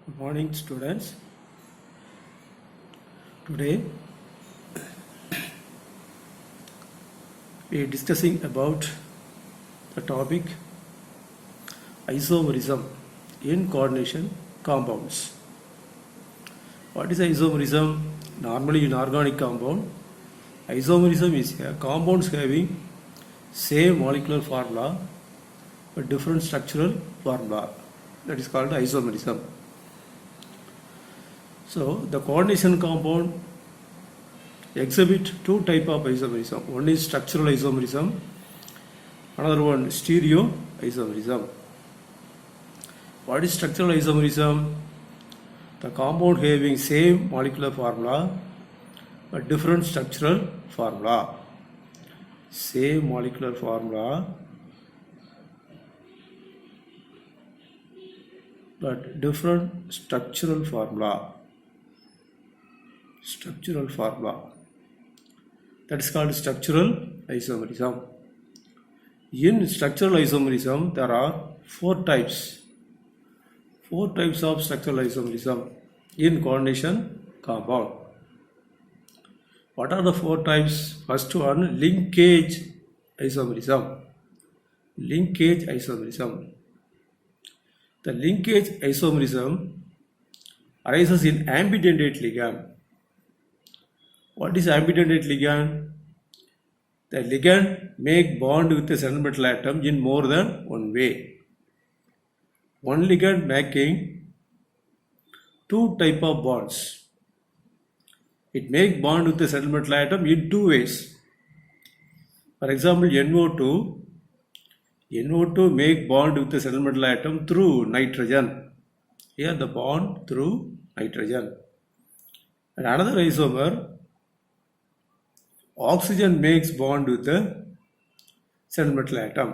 Good morning, students. Today we are discussing about the topic isomerism in coordination compounds. What is isomerism? Normally in organic compound, isomerism is a compounds having same molecular formula but different structural formula. That is called isomerism. So the coordination compound exhibit two type of isomerism. One is structural isomerism, another one stereo isomerism. What is structural isomerism? The compound having same molecular formula but different structural formula. Same molecular formula but different structural formula. Structural formula. That is called structural isomerism. In structural isomerism, there are four types. Four types of structural isomerism in coordination compound. What are the four types? First one, linkage isomerism. Linkage isomerism. The linkage isomerism arises in ambidendate ligand. What is ambidendate ligand? The ligand make bond with a central metal atom in more than one way. One ligand making two type of bonds. It make bond with the central metal atom in two ways. For example, NO2 make bond with the central metal atom through nitrogen. Here the bond through nitrogen. And another isomer, oxygen makes bond with the central metal atom.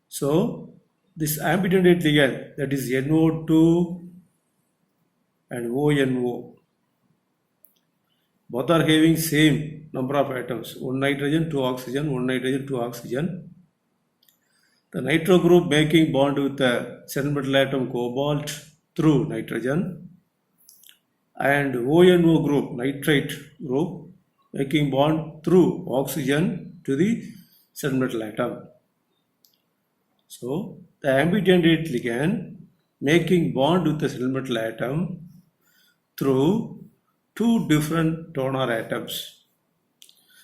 So this ambidendate ligand, that is NO2 and ONO, both are having same number of atoms, one nitrogen, two oxygen, one nitrogen, two oxygen. The nitro group making bond with the central metal atom cobalt through nitrogen, and ONO group, nitrate group, making bond through oxygen to the central metal atom. So the ambidendate ligand making bond with the central metal atom through two different donor atoms.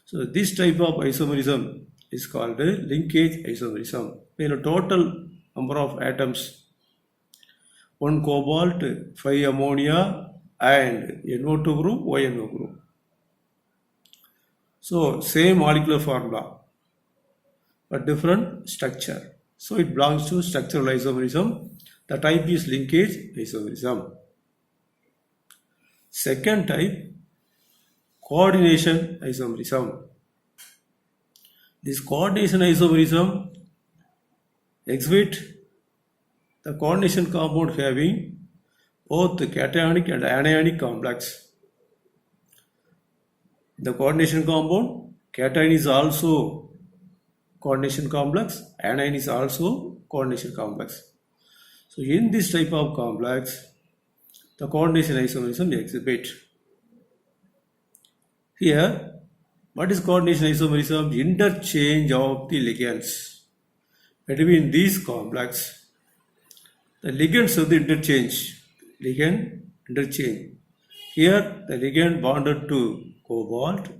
So this type of isomerism is called linkage isomerism. We have a total number of atoms, one cobalt, 5 ammonia, and NO2 group, ONO group. So same molecular formula but different structure. So it belongs to structural isomerism. The type is linkage isomerism. Second type, coordination isomerism. This coordination isomerism exhibit the coordination compound having both cationic and anionic complex. The coordination compound, cation is also coordination complex, anion is also coordination complex. So in this type of complex, the coordination isomerism exhibit. Here, what is coordination isomerism? Interchange of the ligands between these complex. The ligands of the interchange. Ligand interchange. Here the ligand bonded to cobalt,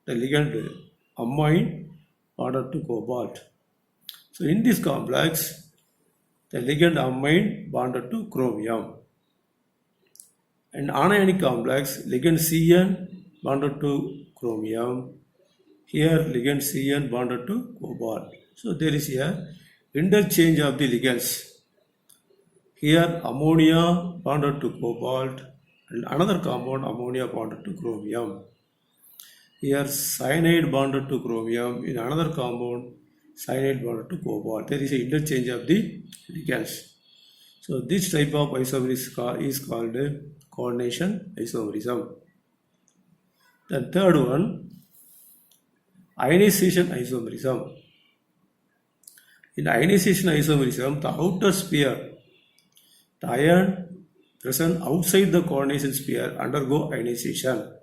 the ligand amine bonded to cobalt. So in this complex, the ligand amine bonded to chromium. And anionic complex, ligand Cn bonded to chromium. Here ligand Cn bonded to cobalt. So there is a interchange of the ligands. Here ammonia bonded to cobalt and another compound ammonia bonded to chromium. Here cyanide bonded to chromium, in another compound cyanide bonded to cobalt. There is an interchange of the ligands. So this type of isomerism is called coordination isomerism. The third one, ionization isomerism. In ionization isomerism, the outer sphere The ion present outside the coordination sphere undergo ionization.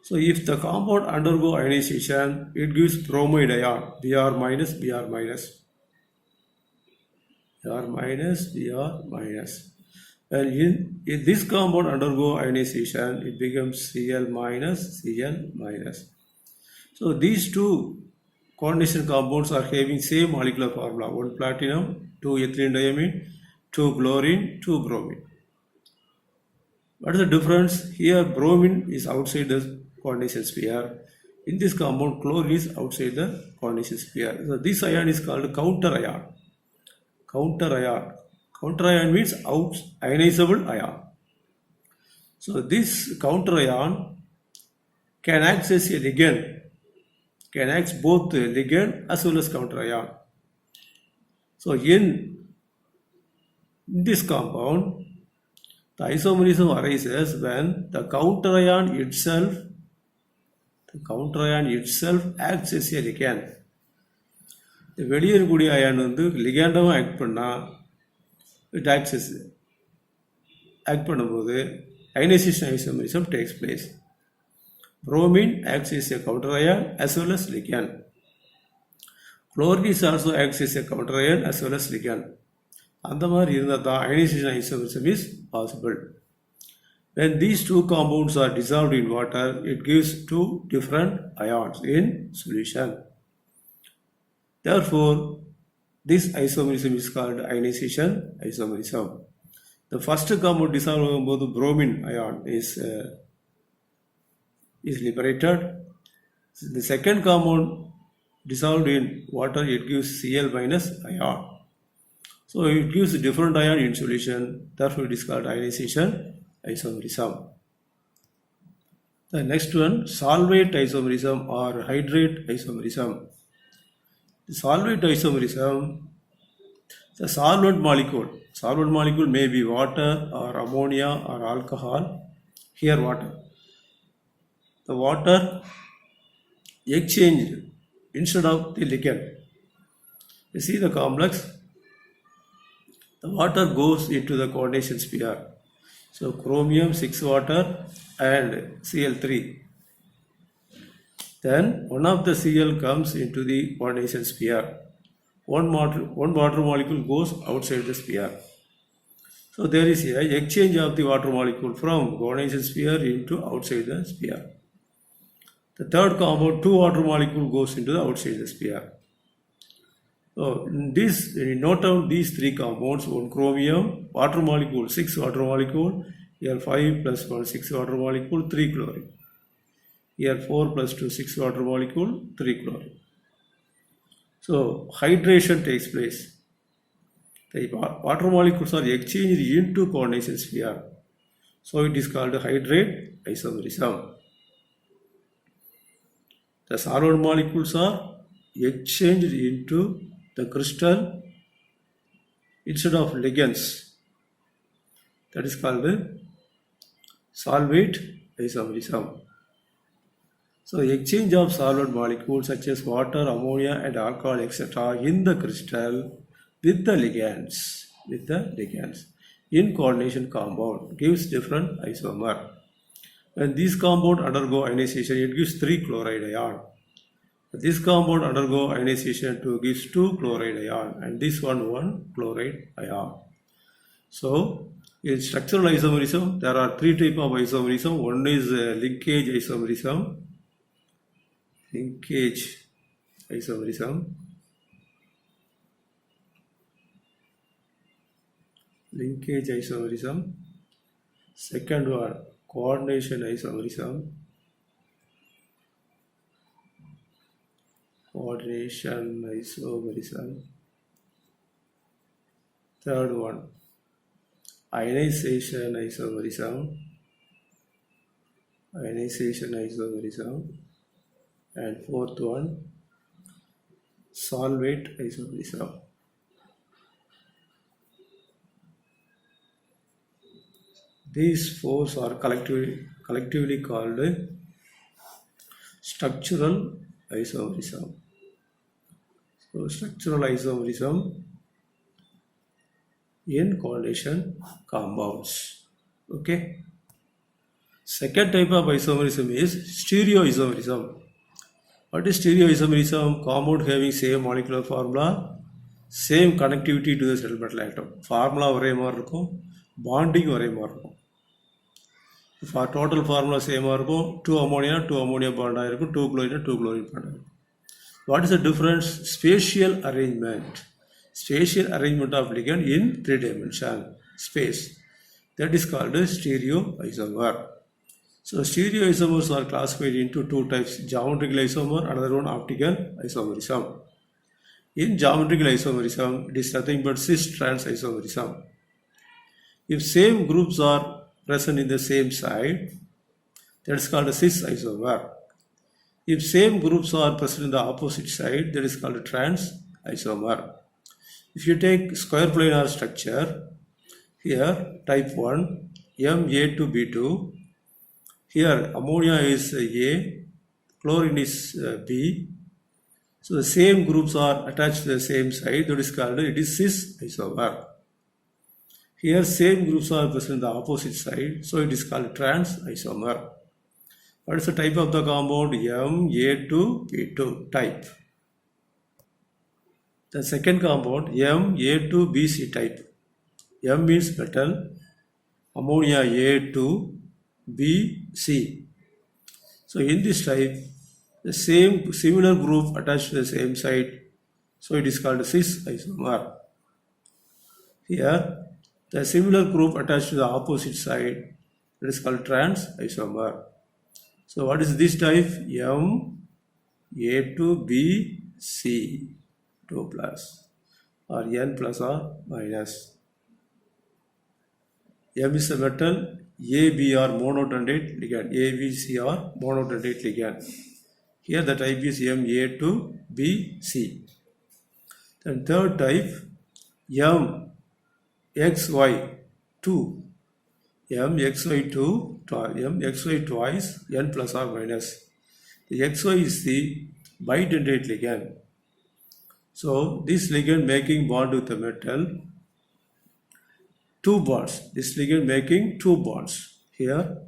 So if the compound undergo ionization, it gives bromide ion, Br minus, Br minus, Br minus, Br minus. Well, if this compound undergo ionization, it becomes Cl minus, Cl minus. So these two coordination compounds are having same molecular formula, 1 platinum, 2 ethylene diamine, 2 chlorine, 2 bromine. What is the difference? Here bromine is outside the coordination sphere. In this compound, chlorine is outside the coordination sphere. So this ion is called counter ion. Counter ion. Counter ion means ionizable ion. So this counter ion can act as a ligand, can act both ligand as well as counter ion. So in this compound, the isomerism arises when the counter ion itself acts as a ligand. The வெளியே இருக்கக்கூடிய ion வந்து லிகாண்டாவும் act பண்ணால் it acts as act பண்ணும்போது ionization isomerism takes place. Bromine acts as a counter ion as well as ligand. Chlorine also acts as a counter ion as well as ligand. அந்த மாதிரி இருந்தால் தான் ionization isomerism is possible. When these two compounds are dissolved in water, it gives two different ions in solution. Therefore, this isomerism is called ionization isomerism. The first compound dissolved both bromine ion is liberated. The second compound dissolved in water, it gives Cl minus ion. So it gives a different ion in solution. Therefore, it is called ionization isomerism. The next one, solvate isomerism or hydrate isomerism. The solvate isomerism, the solvent molecule may be water or ammonia or alcohol. Here water. The water exchanged instead of the ligand. You see the complex? The water goes into the coordination sphere. So chromium 6 water and Cl3. Then one of the Cl comes into the coordination sphere. One water molecule goes outside the sphere. So there is a exchange of the water molecule from coordination sphere into outside the sphere. The third compound, 2 water molecule goes into the outside the sphere. So note down these 3 compounds, 1 chromium, water molecule, 6 water molecule, here 5 plus 1, 6 water molecule, 3 chlorine. Here 4 plus 2, 6 water molecule, 3 chlorine. So hydration takes place. The water molecules are exchanged into coordination sphere. So it is called hydrate isomerism. The solvent molecules are exchanged into the crystal instead of ligands. That is called solvate isomerism. So exchange of solvent molecules such as water, ammonia and alcohol etc. in the crystal with the ligands in coordination compound gives different isomer. When these compounds undergo ionization, it gives 3 chloride ion. This compound undergo ionization to gives 2 chloride ion and this one chloride ion. So in structural isomerism, there are 3 types of isomerism. One is linkage isomerism. Linkage isomerism. Second one, coordination isomerism. Third one, ionization isomerism. And fourth one, solvate isomerism. These 4 are collectively called structural isomerism. So structural isomerism in coordination compounds. Okay. Second type of isomerism is stereoisomerism. What is stereoisomerism? Compound having same molecular formula, same connectivity to the cell metal atom. Formula ஒரே மாதிரி இருக்கும், bonding ஒரே மாதிரி இருக்கும். For total formula same இருக்கும், 2 ammonia bond ஆயிருக்கும், 2 chlorine bond ஆயிருக்கும். What is the difference? Spatial arrangement. Spatial arrangement of ligand in 3 dimension space. That is called a stereoisomer. So stereoisomers are classified into 2 types: geometrical isomer, another one optical isomerism. In geometrical isomerism, it is nothing but cis-trans isomerism. If same groups are present in the same side, that is called a cis isomer. If same groups are present in the opposite side, that is called a trans isomer. If you take square planar structure, here type 1, Ma to B2, here ammonia is A, chlorine is B. So the same groups are attached to the same side, that is called, it is cis isomer. Here same groups are present in the opposite side, so it is called trans isomer. What is the type of the compound? Ma2P2 type. The second compound, Ma2BC type. M means metal, ammonia A2, BC. So in this type, the same similar group attached to the same side, so it is called cis isomer. Here, the similar group attached to the opposite side, it is called trans isomer. So what is this type? Ma2BC, 2 plus, or N plus or minus. M is a metal, AB are monodentate ligand, ABC are monodentate ligand. Here the type is Ma2BC. Then third type, MXY2. MXY twice, N plus or minus. The XY is the bidentate ligand. So this ligand making bond with the metal, 2 bonds. This ligand making 2 bonds. Here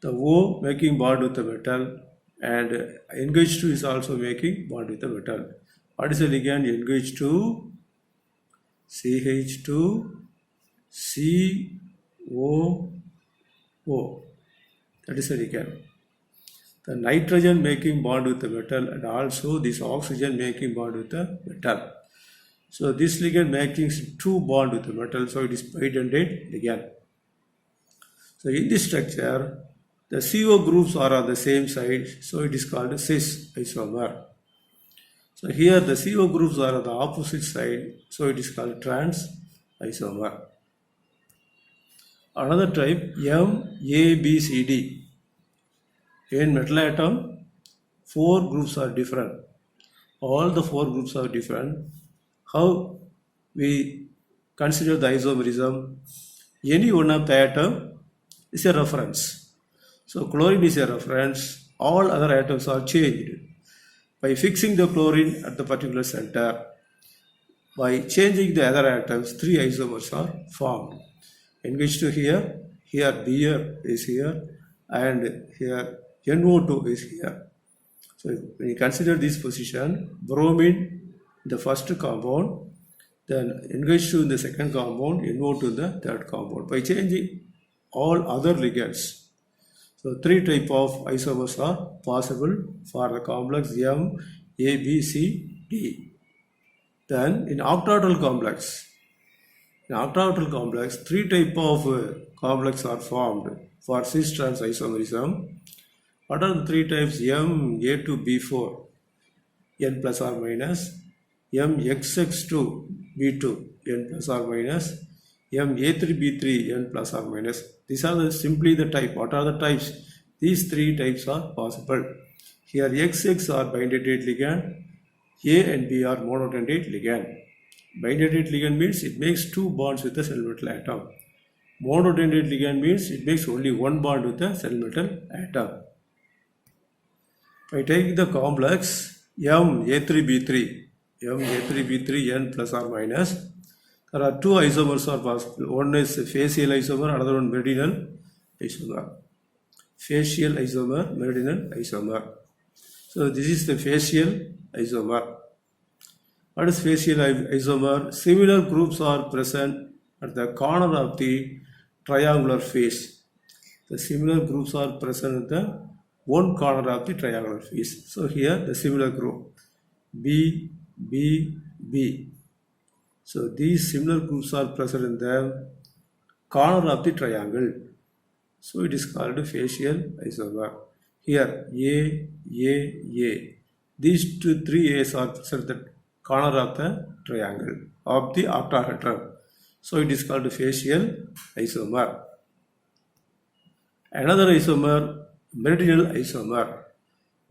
the O making bond with the metal, and NH2 is also making bond with the metal. What is the ligand? NH2, CH2, COO. That is the ligand. The nitrogen making bond with the metal, and also this oxygen making bond with the metal. So this ligand making 2 bond with the metal, so it is bidentate ligand. So in this structure, the CO groups are on the same side, so it is called a cis isomer. So here the CO groups are on the opposite side, so it is called trans isomer. Another type, MABCD. In metal atom, 4 groups are different. All the 4 groups are different. How we consider the isomerism? Any one of the atom is a reference. So chlorine is a reference. All other atoms are changed. By fixing the chlorine at the particular center, by changing the other atoms, 3 isomers are formed. NH2 here, here Br is here, and here NO2 is here. So when you consider this position, bromine in the first compound, then NH2 in the second compound, NO2 in the third compound. By changing all other ligands, so 3 type of isomers are possible for the complex M, A, B, C, D. Then in octaedral complex, 3 type of complex are formed for cis-trans isomerism. What are the 3 types? Ma2B4, N plus or minus, MXX2B2, N plus or minus, Ma3B3, N plus or minus. These are simply the type. What are the types? These 3 types are possible. Here XX are bidentate ligand, A and B are monodentate ligand. Bidentate ligand means it makes 2 bonds with the cell metal atom. Monodentate ligand means it makes only 1 bond with the cell metal atom. By taking the complex Ma3B3, N plus or minus, There are two isomers are possible. One is facial isomer, another one meridional isomer. Facial isomer, meridional isomer. So this is the facial isomer. What is facial isomer? Similar groups are present at the corner of the triangular face. The similar groups are present at the one corner of the triangular face. So here the similar group B, B, B. So these similar groups are present in the corner of the triangle. So it is called facial isomer. Here A. These three A's are present at the corner of the triangle of the octahedron. So it is called facial isomer. Another isomer, meridional isomer.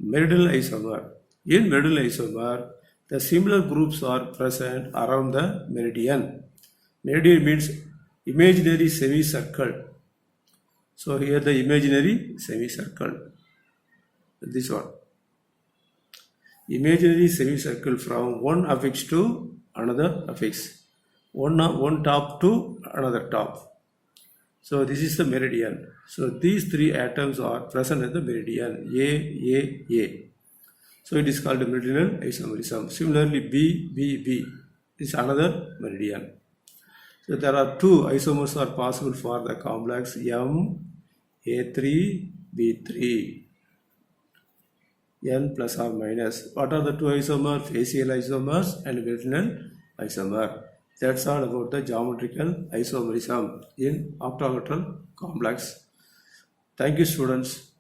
Meridional isomer. In meridional isomer, the similar groups are present around the meridian. Meridian means imaginary semicircle. So here the imaginary semicircle. This one. Imaginary semicircle from one affix to another affix. One top to another top. So this is the meridian. So these three atoms are present at the meridian A. So it is called meridional isomerism. Similarly, B is another meridian. So there are two isomers are possible for the complex A3B3. N plus or minus. What are the two isomers? Facial isomers and meridional isomer. That's all about the geometrical isomerism in octahedral complex. Thank you, students.